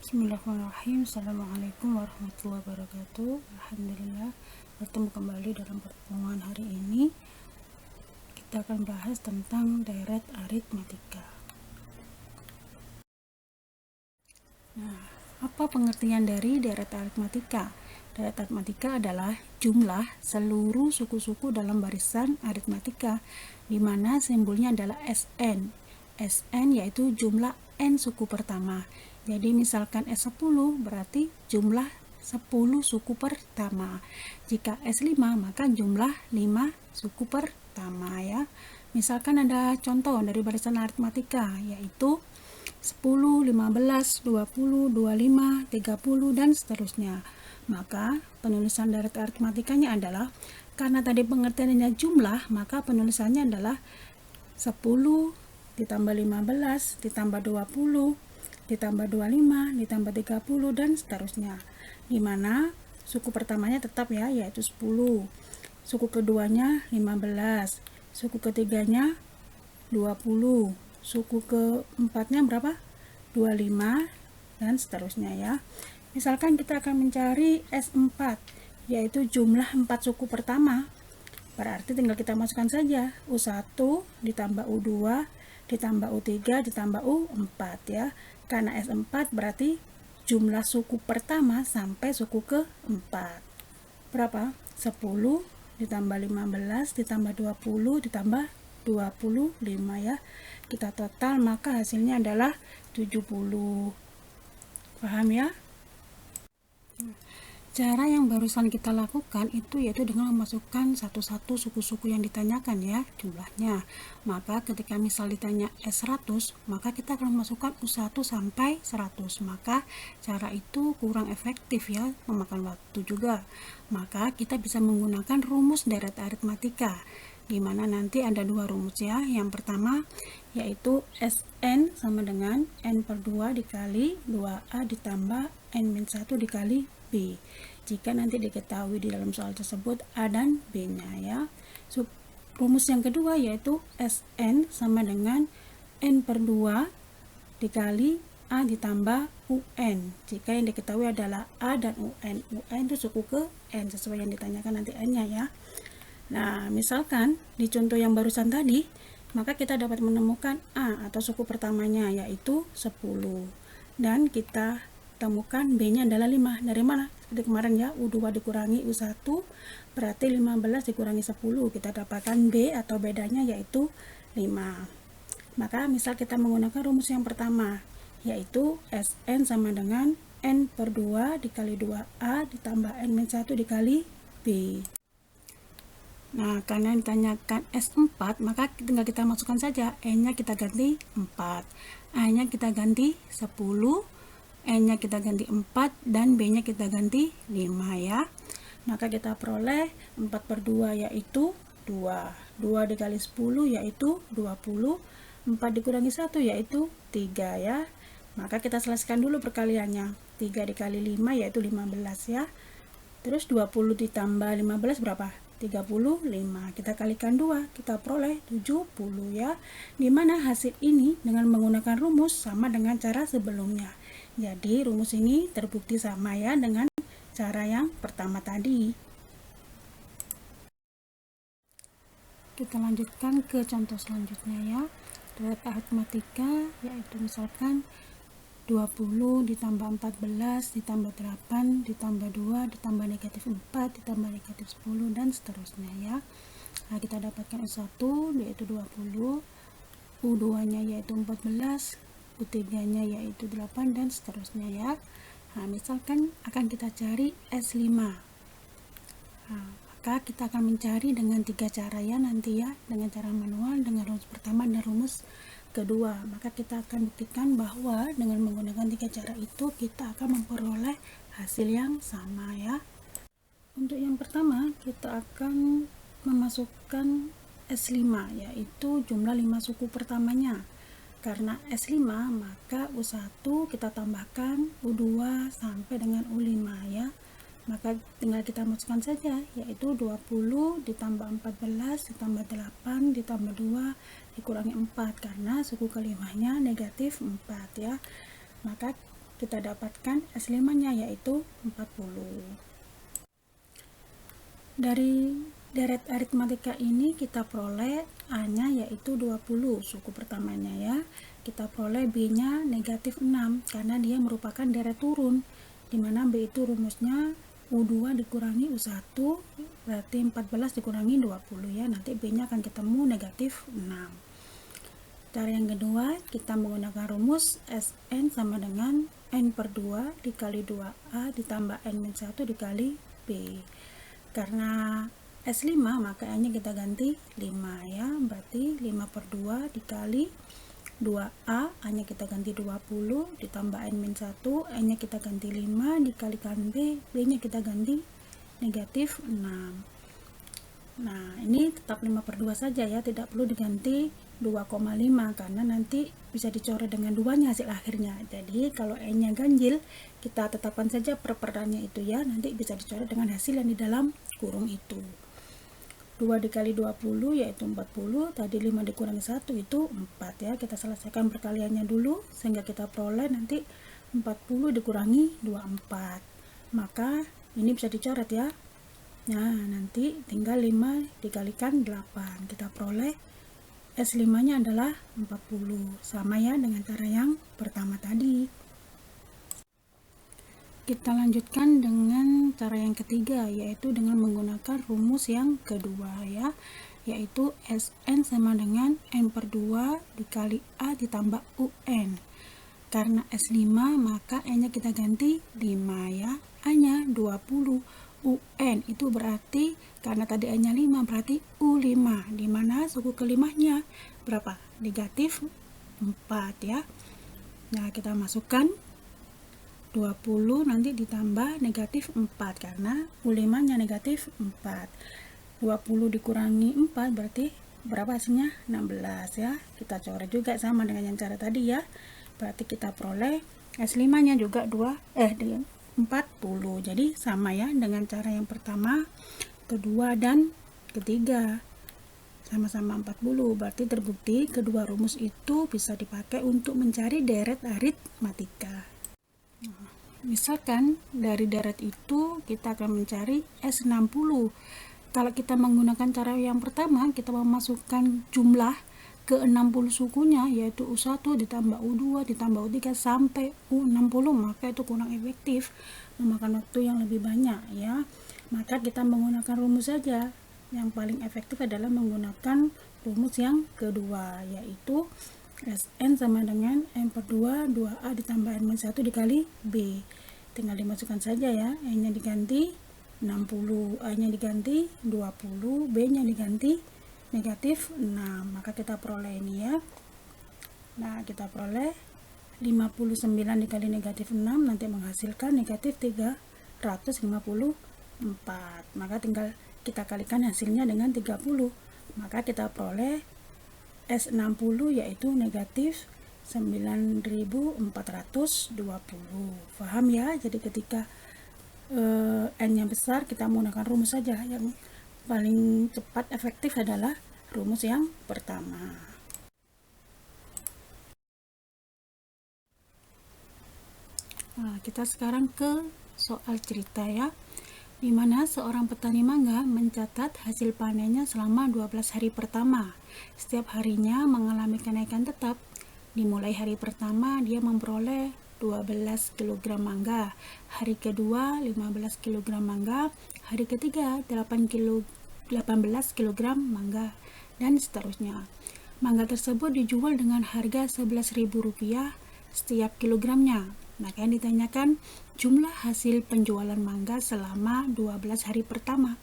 Bismillahirrahmanirrahim. Assalamualaikum warahmatullahi wabarakatuh. Alhamdulillah bertemu kembali dalam pertemuan hari ini. Kita akan bahas tentang deret aritmatika. Nah, apa pengertian dari deret aritmatika? Deret aritmatika adalah jumlah seluruh suku-suku dalam barisan aritmatika, di mana simbolnya adalah SN. SN yaitu jumlah N suku pertama. Jadi misalkan S10 berarti jumlah 10 suku pertama. Jika S5 maka jumlah 5 suku pertama ya. Misalkan ada contoh dari barisan aritmatika yaitu 10, 15, 20, 25, 30 dan seterusnya. Maka penulisan deret aritmatikanya adalah karena tadi pengertiannya jumlah, maka penulisannya adalah 10 ditambah 15 ditambah 20 ditambah 25 ditambah 30 dan seterusnya, dimana suku pertamanya tetap ya, yaitu 10, suku keduanya 15, suku ketiganya 20, suku keempatnya berapa? 25 dan seterusnya ya. Misalkan kita akan mencari S4 yaitu jumlah 4 suku pertama, berarti tinggal kita masukkan saja U1 ditambah U2 ditambah U3 ditambah U4 ya. Karena S4 berarti jumlah suku pertama sampai suku keempat. Berapa? 10 ditambah 15 ditambah 20 ditambah 25 ya. Kita total maka hasilnya adalah 70. Paham ya? Cara yang barusan kita lakukan itu yaitu dengan memasukkan satu-satu suku-suku yang ditanyakan ya jumlahnya. Maka ketika misal ditanya S100, maka kita akan memasukkan U1 sampai 100. Maka cara itu kurang efektif ya, memakan waktu juga. Maka kita bisa menggunakan rumus deret aritmatika, di mana nanti ada dua rumus ya. Yang pertama yaitu Sn sama dengan N/2 dikali 2A ditambah N-1 dikali B. Jika nanti diketahui di dalam soal tersebut A dan B-nya ya. Rumus yang kedua yaitu Sn sama dengan N/2 dikali A ditambah UN. Jika yang diketahui adalah A dan UN. UN itu suku ke N sesuai yang ditanyakan nanti N-nya ya. Nah, misalkan di contoh yang barusan tadi, maka kita dapat menemukan A atau suku pertamanya yaitu 10. Dan kita temukan B-nya adalah 5. Dari mana? Seperti kemarin ya, U2 dikurangi U1 berarti 15 dikurangi 10. Kita dapatkan B atau bedanya yaitu 5. Maka misal kita menggunakan rumus yang pertama yaitu Sn sama dengan N/2 dikali 2A ditambah N-1 dikali B. Nah, karena ditanyakan S4, maka tinggal kita masukkan saja. N-nya kita ganti 4, A-nya kita ganti 10, N-nya kita ganti 4, dan B-nya kita ganti 5 ya. Maka kita peroleh 4/2 yaitu 2. 2 dikali 10 yaitu 20. 4 dikurangi 1 yaitu 3 ya. Maka kita selesaikan dulu perkaliannya. 3 dikali 5 yaitu 15 ya. Terus 20 ditambah 15 berapa? 35. Kita kalikan 2, kita peroleh 70 ya. Dimana hasil ini dengan menggunakan rumus sama dengan cara sebelumnya. Jadi rumus ini terbukti sama ya dengan cara yang pertama tadi. Kita lanjutkan ke contoh selanjutnya ya. Deret aritmatika yaitu misalkan 20 ditambah 14 ditambah 8 ditambah 2 ditambah negatif 4 ditambah negatif 10 dan seterusnya ya. Nah, kita dapatkan U1 yaitu 20, U2 nya yaitu 14, U3 nya yaitu 8 dan seterusnya ya. Nah, misalkan akan kita cari S5. Nah, maka kita akan mencari dengan 3 cara ya nanti ya, dengan cara manual, dengan rumus pertama dan rumus kedua. Maka kita akan buktikan bahwa dengan menggunakan 3 cara itu kita akan memperoleh hasil yang sama ya. Untuk yang pertama kita akan memasukkan S5 yaitu jumlah 5 suku pertamanya. Karena S5 maka U1 kita tambahkan U2 sampai dengan U5 ya. Maka tinggal kita masukkan saja yaitu 20 ditambah 14 ditambah 8 ditambah 2 dikurangi 4 karena suku kelimanya negatif 4 ya. Maka kita dapatkan S5-nya yaitu 40. Dari deret aritmatika ini kita peroleh A-nya yaitu 20 suku pertamanya ya. Kita peroleh B-nya negatif 6 karena dia merupakan deret turun, dimana B itu rumusnya U2 dikurangi U1 berarti 14 dikurangi 20 ya. Nanti B-nya akan ketemu negatif 6. Cara yang kedua, kita menggunakan rumus Sn sama dengan N per 2 dikali 2A ditambah N-1 dikali B. Karena S5 maka N-nya kita ganti 5 ya, berarti 5 per 2 dikali 2A, A-nya kita ganti 20 ditambah N-1, N-nya kita ganti 5 dikalikan B, B-nya kita ganti negatif 6. Nah, ini tetap 5 per 2 saja ya, tidak perlu diganti 2,5 karena nanti bisa dicoret dengan 2-nya hasil akhirnya. Jadi kalau N-nya ganjil, kita tetapkan saja per-perannya itu ya, nanti bisa dicoret dengan hasil yang di dalam kurung itu. 2 dikali 20 yaitu 40, tadi 5 dikurangi 1 itu 4 ya. Kita selesaikan perkaliannya dulu sehingga kita peroleh nanti 40 dikurangi 24. Maka ini bisa dicoret ya. Nah, nanti tinggal 5 dikalikan 8. Kita peroleh S5-nya adalah 40. Sama ya dengan cara yang pertama tadi. Kita lanjutkan dengan cara yang ketiga, yaitu dengan menggunakan rumus yang kedua ya, yaitu Sn sama dengan N per 2 dikali A ditambah UN. Karena S5 maka N-nya kita ganti 5 ya, A-nya 20, UN itu berarti karena tadi A-nya 5 berarti U5, dimana suku kelimanya berapa? Negatif 4 ya. Nah, kita masukkan 20 nanti ditambah negatif 4 karena U5 nya negatif 4. 20 dikurangi 4 berarti berapa hasilnya? 16 ya. Kita coret juga sama dengan yang cara tadi ya. Berarti kita peroleh S5 nya juga 40. Jadi sama ya dengan cara yang pertama, kedua dan ketiga. Sama-sama 40. Berarti terbukti kedua rumus itu bisa dipakai untuk mencari deret aritmatika. Misalkan dari deret itu kita akan mencari S60. Kalau kita menggunakan cara yang pertama, kita memasukkan jumlah ke 60 sukunya, yaitu U1 ditambah U2 ditambah U3 sampai U60, maka itu kurang efektif, memakan waktu yang lebih banyak ya. Maka kita menggunakan rumus saja. Yang paling efektif adalah menggunakan rumus yang kedua, yaitu Sn sama dengan N per 2, 2A ditambah N-1 dikali B. Tinggal dimasukkan saja ya, N-nya diganti 60, A-nya diganti 20, B-nya diganti negatif 6. Maka kita peroleh ini ya. Nah, kita peroleh 59 dikali negatif 6 nanti menghasilkan negatif 354. Maka tinggal kita kalikan hasilnya dengan 30. Maka kita peroleh S60 yaitu negatif 9420. Paham ya? Jadi ketika N-nya besar kita menggunakan rumus saja. Yang paling cepat efektif adalah rumus yang pertama. Nah, kita sekarang ke soal cerita ya, di mana seorang petani mangga mencatat hasil panennya selama 12 hari pertama. Setiap harinya mengalami kenaikan tetap. Dimulai hari pertama dia memperoleh 12 kg mangga, hari kedua 15 kg mangga, hari ketiga 18 kg mangga, dan seterusnya. Mangga tersebut dijual dengan harga Rp11.000 setiap kilogramnya. Maka yang ditanyakan jumlah hasil penjualan mangga selama 12 hari pertama.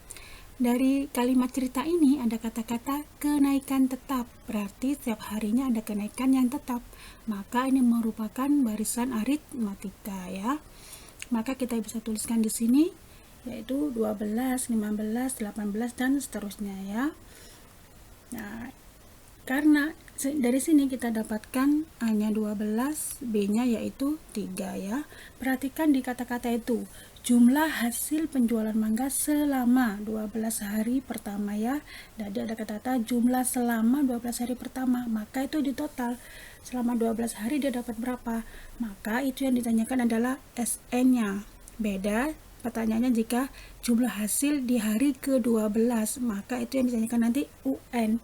Dari kalimat cerita ini ada kata-kata kenaikan tetap, berarti setiap harinya ada kenaikan yang tetap. Maka ini merupakan barisan aritmatika ya. Maka kita bisa tuliskan di sini yaitu 12, 15, 18 dan seterusnya ya. Nah, karena dari sini kita dapatkan A-nya 12, B-nya yaitu 3 ya. Perhatikan di kata-kata itu, jumlah hasil penjualan mangga selama 12 hari pertama ya. Jadi ada kata jumlah selama 12 hari pertama, maka itu di total selama 12 hari dia dapat berapa, maka itu yang ditanyakan adalah SN-nya. Beda pertanyaannya jika jumlah hasil di hari ke-12, maka itu yang ditanyakan nanti UN.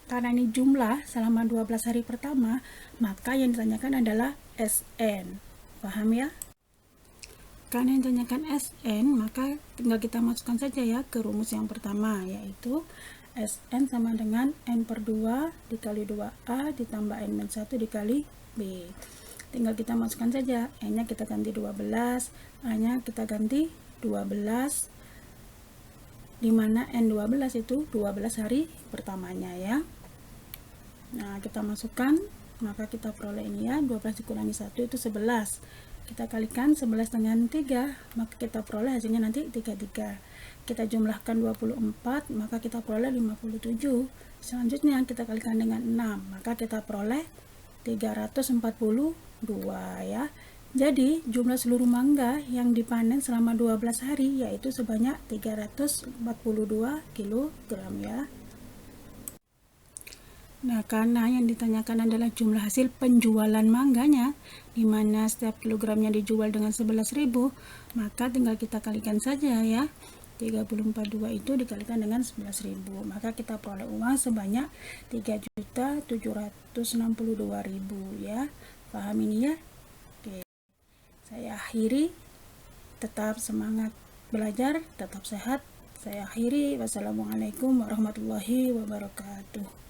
Karena ini jumlah selama 12 hari pertama, maka yang ditanyakan adalah SN. Paham ya? Karena yang ditanyakan SN, maka tinggal kita masukkan saja ya ke rumus yang pertama, yaitu SN sama dengan N per 2 dikali 2A ditambah N-1 dikali B. Tinggal kita masukkan saja, N-nya kita ganti 12, A-nya kita ganti 12, dimana N12 itu 12 hari pertamanya ya. Nah, kita masukkan, maka kita peroleh ini ya, 12 dikurangi 1 itu 11. Kita kalikan 11 dengan 3, maka kita peroleh hasilnya nanti 33. Kita jumlahkan 24, maka kita peroleh 57. Selanjutnya kita kalikan dengan 6, maka kita peroleh 342 ya. Jadi jumlah seluruh mangga yang dipanen selama 12 hari yaitu sebanyak 342 kg ya. Nah, karena yang ditanyakan adalah jumlah hasil penjualan mangganya, di mana setiap kilogramnya dijual dengan 11.000, maka tinggal kita kalikan saja ya. 342 itu dikalikan dengan 11.000, maka kita peroleh uang sebanyak 3.762.000 ya. Paham ini ya? Oke. Saya akhiri, tetap semangat belajar, tetap sehat. Saya akhiri. Wassalamualaikum warahmatullahi wabarakatuh.